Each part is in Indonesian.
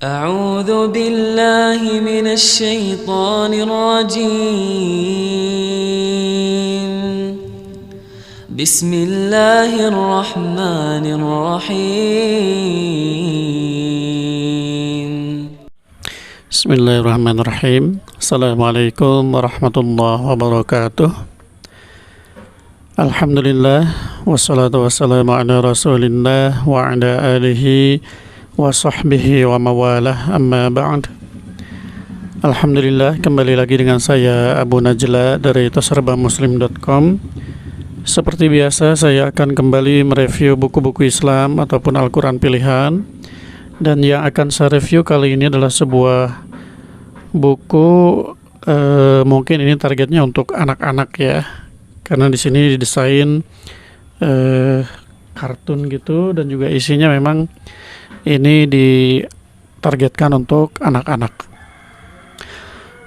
أعوذ بالله من الشيطان الرجيم بسم الله الرحمن الرحيم Bismillahirrahmanirrahim. Assalamualaikum warahmatullahi wabarakatuh. Alhamdulillah, wassalatu wassalamu ala rasulillah wa ala alihi wa sahbihi wa mawalah, amma ba'd. Alhamdulillah, kembali lagi dengan saya Abu Najla dari tasarbamuslim.com. Seperti biasa, saya akan kembali mereview buku-buku Islam ataupun Al-Quran pilihan. Dan yang akan saya review kali ini adalah sebuah buku, mungkin ini targetnya untuk anak-anak ya, karena di sini didesain kartun gitu, dan juga isinya memang ini ditargetkan untuk anak-anak.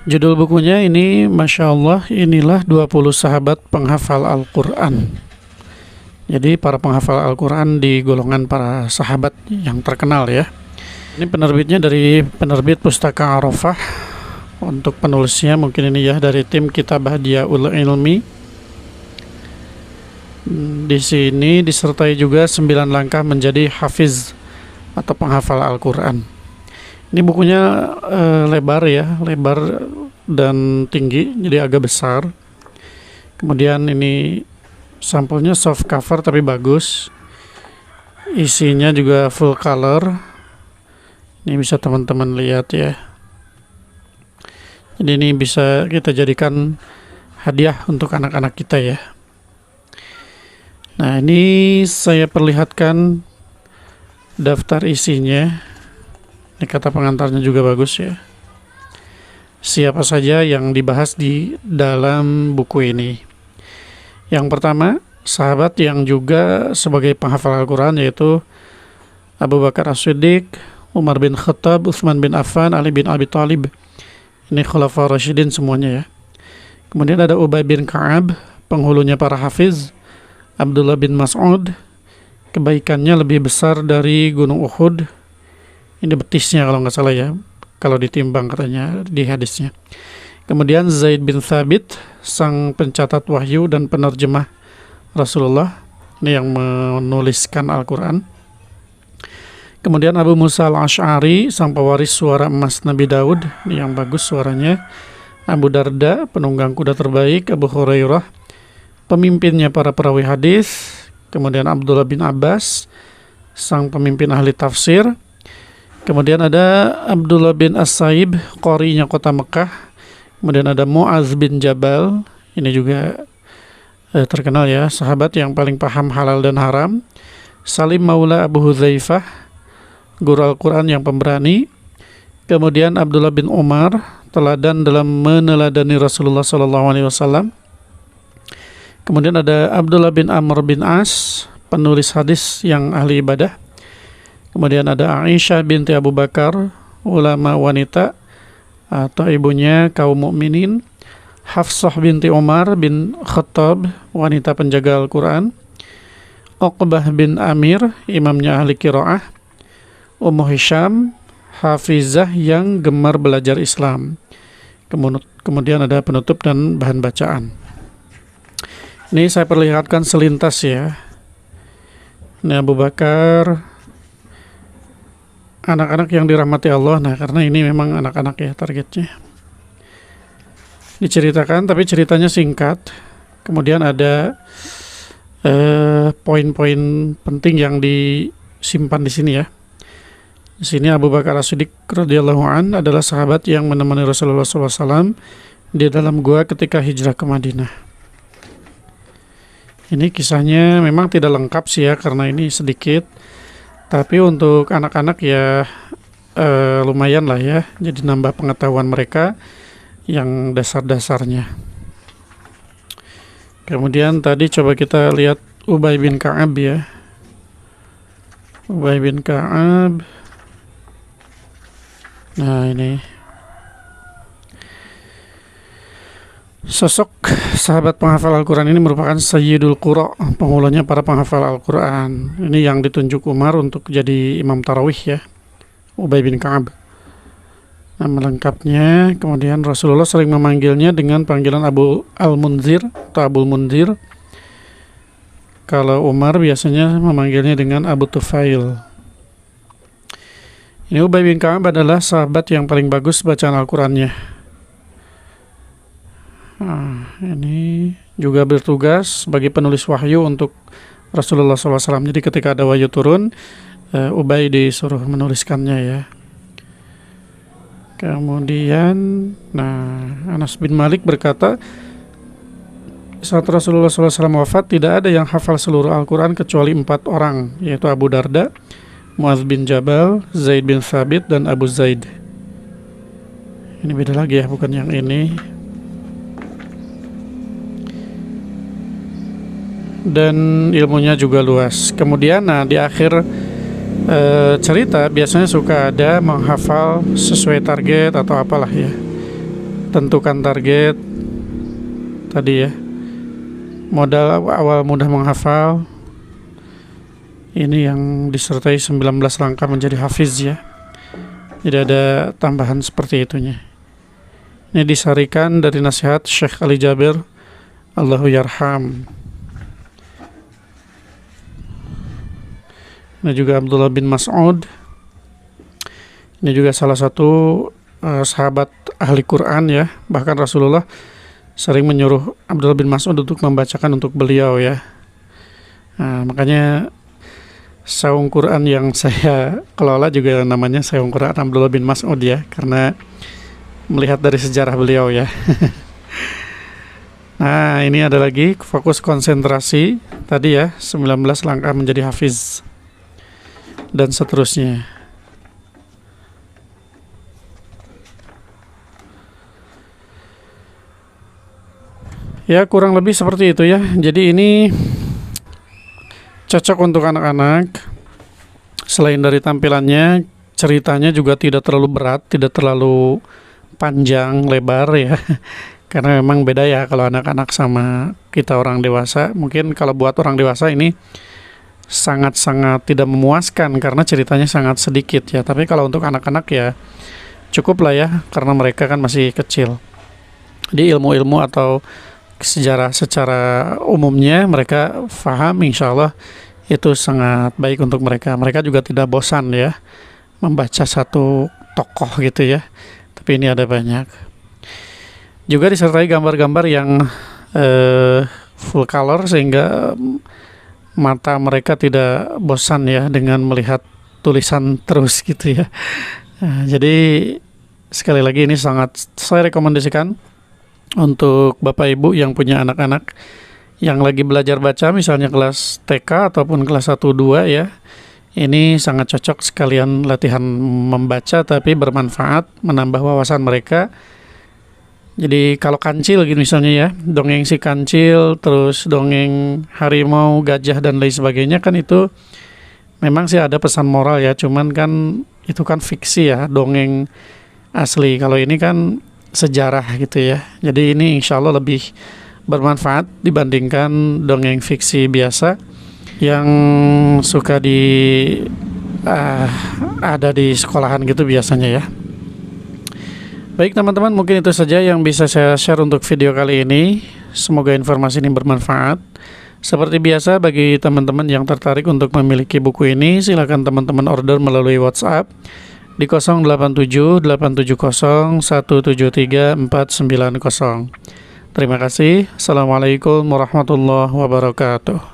Judul bukunya ini, Masya Allah, inilah 20 sahabat penghafal Al-Quran. Jadi para penghafal Al-Quran di golongan para sahabat yang terkenal ya. Ini penerbitnya dari penerbit Pustaka Arafah. Untuk penulisnya mungkin ini ya dari tim Kitabah Diyaul Ilmi. Di sini disertai juga 9 langkah menjadi hafiz atau penghafal Al-Quran. Ini bukunya lebar ya, lebar dan tinggi, jadi agak besar. Kemudian ini sampulnya soft cover tapi bagus. Isinya juga full color. Ini bisa teman-teman lihat ya. Jadi ini bisa kita jadikan hadiah untuk anak-anak kita ya. Nah, ini saya perlihatkan daftar isinya. Ini kata pengantarnya juga bagus ya. Siapa saja yang dibahas di dalam buku ini. Yang pertama, sahabat yang juga sebagai penghafal Al-Quran, yaitu Abu Bakar As-Siddiq, Umar bin Khattab, Utsman bin Affan, Ali bin Abi Thalib. Ini Khulafaur Rasyidin semuanya ya. Kemudian ada Ubay bin Ka'ab, penghulunya para hafiz. Abdullah bin Mas'ud, kebaikannya lebih besar dari gunung Uhud. Ini betisnya kalau nggak salah ya, kalau ditimbang katanya di hadisnya. Kemudian Zaid bin Thabit, sang pencatat wahyu dan penerjemah Rasulullah, ini yang menuliskan Al-Quran. Kemudian Abu Musa al-Ash'ari, sang pewaris suara emas Nabi Daud, ini yang bagus suaranya. Abu Darda, penunggang kuda terbaik. Abu Hurairah, pemimpinnya para perawi hadis. Kemudian Abdullah bin Abbas, sang pemimpin ahli tafsir. Kemudian ada Abdullah bin As-Saib, qorinya kota Mekah. Kemudian ada Mu'az bin Jabal, ini juga terkenal ya, sahabat yang paling paham halal dan haram. Salim Maula Abu Hudzaifah, guru Al-Quran yang pemberani. Kemudian Abdullah bin Umar, teladan dalam meneladani Rasulullah SAW. Kemudian ada Abdullah bin Amr bin As, penulis hadis yang ahli ibadah. Kemudian ada Aisyah binti Abu Bakar, ulama wanita atau ibunya kaum mukminin. Hafsah binti Umar bin Khattab, wanita penjaga Al-Quran. Uqbah bin Amir, imamnya ahli qiraah. Ummu Hisham, hafizah yang gemar belajar Islam. Kemudian ada penutup dan bahan bacaan. Ini saya perlihatkan selintas ya. Ini Abu Bakar, anak-anak yang dirahmati Allah. Nah, karena ini memang anak-anak ya targetnya. Diceritakan, tapi ceritanya singkat. Kemudian ada poin-poin penting yang disimpan di sini ya. Di sini Abu Bakar As-Siddiq radhiyallahu an adalah sahabat yang menemani Rasulullah SAW di dalam gua ketika hijrah ke Madinah. Ini kisahnya memang tidak lengkap sih ya, karena ini sedikit. Tapi untuk anak-anak ya lumayan lah ya. Jadi nambah pengetahuan mereka yang dasar-dasarnya. Kemudian tadi coba kita lihat Ubay bin Ka'ab ya. Ubay bin Ka'ab. Nah, ini sosok sahabat penghafal Al-Quran ini merupakan Sayyidul Qura, penghulunya para penghafal Al-Quran. Ini yang ditunjuk Umar untuk jadi imam tarawih ya, Ubay bin Ka'ab. nama lengkapnya. Kemudian Rasulullah sering memanggilnya dengan panggilan Abu Al-Munzir atau Abul Munzir. Kalau Umar biasanya memanggilnya dengan Abu Tufail. Ini Ubay bin Ka'ab adalah sahabat yang paling bagus bacaan Al-Qur'annya. Ini juga bertugas sebagai penulis wahyu untuk Rasulullah SAW. Jadi ketika ada wahyu turun, Ubay disuruh menuliskannya ya. Kemudian, Anas bin Malik berkata, saat Rasulullah SAW wafat, tidak ada yang hafal seluruh Al-Quran kecuali 4 orang, yaitu Abu Darda, Muadz bin Jabal, Zaid bin Thabit, dan Abu Zaid. Ini beda lagi ya, bukan yang ini. Dan ilmunya juga luas. Kemudian, di akhir cerita biasanya suka ada menghafal sesuai target atau apalah ya. Tentukan target tadi ya. Modal awal mudah menghafal. Ini yang disertai 19 langkah menjadi hafiz ya. Jadi ada tambahan seperti itunya. Ini disarikan dari nasihat Syekh Ali Jabir Allahu Yarham. Ini juga Abdullah bin Mas'ud. Ini juga salah satu sahabat ahli Quran ya. Bahkan Rasulullah sering menyuruh Abdullah bin Mas'ud untuk membacakan untuk beliau ya. Makanya saung Quran yang saya kelola juga namanya saung Quran Abdullah bin Mas'ud ya. Karena melihat dari sejarah beliau ya. Nah ini ada lagi fokus konsentrasi. Tadi ya 19 langkah menjadi hafiz. Dan seterusnya. Ya kurang lebih seperti itu ya. Jadi ini cocok untuk anak-anak. Selain dari tampilannya, ceritanya juga tidak terlalu berat, tidak terlalu panjang, lebar ya. Karena memang beda ya kalau anak-anak sama kita orang dewasa. Mungkin kalau buat orang dewasa ini sangat-sangat tidak memuaskan karena ceritanya sangat sedikit ya. Tapi kalau untuk anak-anak ya cukup lah ya, karena mereka kan masih kecil. Di ilmu-ilmu atau sejarah secara umumnya mereka faham, insya Allah itu sangat baik untuk mereka. Mereka juga tidak bosan ya membaca satu tokoh gitu ya. Tapi ini ada banyak. Juga disertai gambar-gambar yang full color sehingga mata mereka tidak bosan ya dengan melihat tulisan terus gitu ya. Jadi sekali lagi ini sangat saya rekomendasikan untuk Bapak Ibu yang punya anak-anak yang lagi belajar baca misalnya kelas TK ataupun kelas 1-2 ya. Ini sangat cocok sekalian latihan membaca tapi bermanfaat, menambah wawasan mereka. Jadi kalau kancil gitu misalnya ya, dongeng si kancil, terus dongeng harimau, gajah dan lain sebagainya kan itu memang sih ada pesan moral ya, cuman kan itu kan fiksi ya, dongeng asli. Kalau ini kan sejarah gitu ya. Jadi ini insya Allah lebih bermanfaat dibandingkan dongeng fiksi biasa yang suka ada di sekolahan gitu biasanya ya. Baik teman-teman, mungkin itu saja yang bisa saya share untuk video kali ini. Semoga informasi ini bermanfaat. Seperti biasa, bagi teman-teman yang tertarik untuk memiliki buku ini, silakan teman-teman order melalui WhatsApp di 0877071490. Terima kasih. Assalamualaikum warahmatullahi wabarakatuh.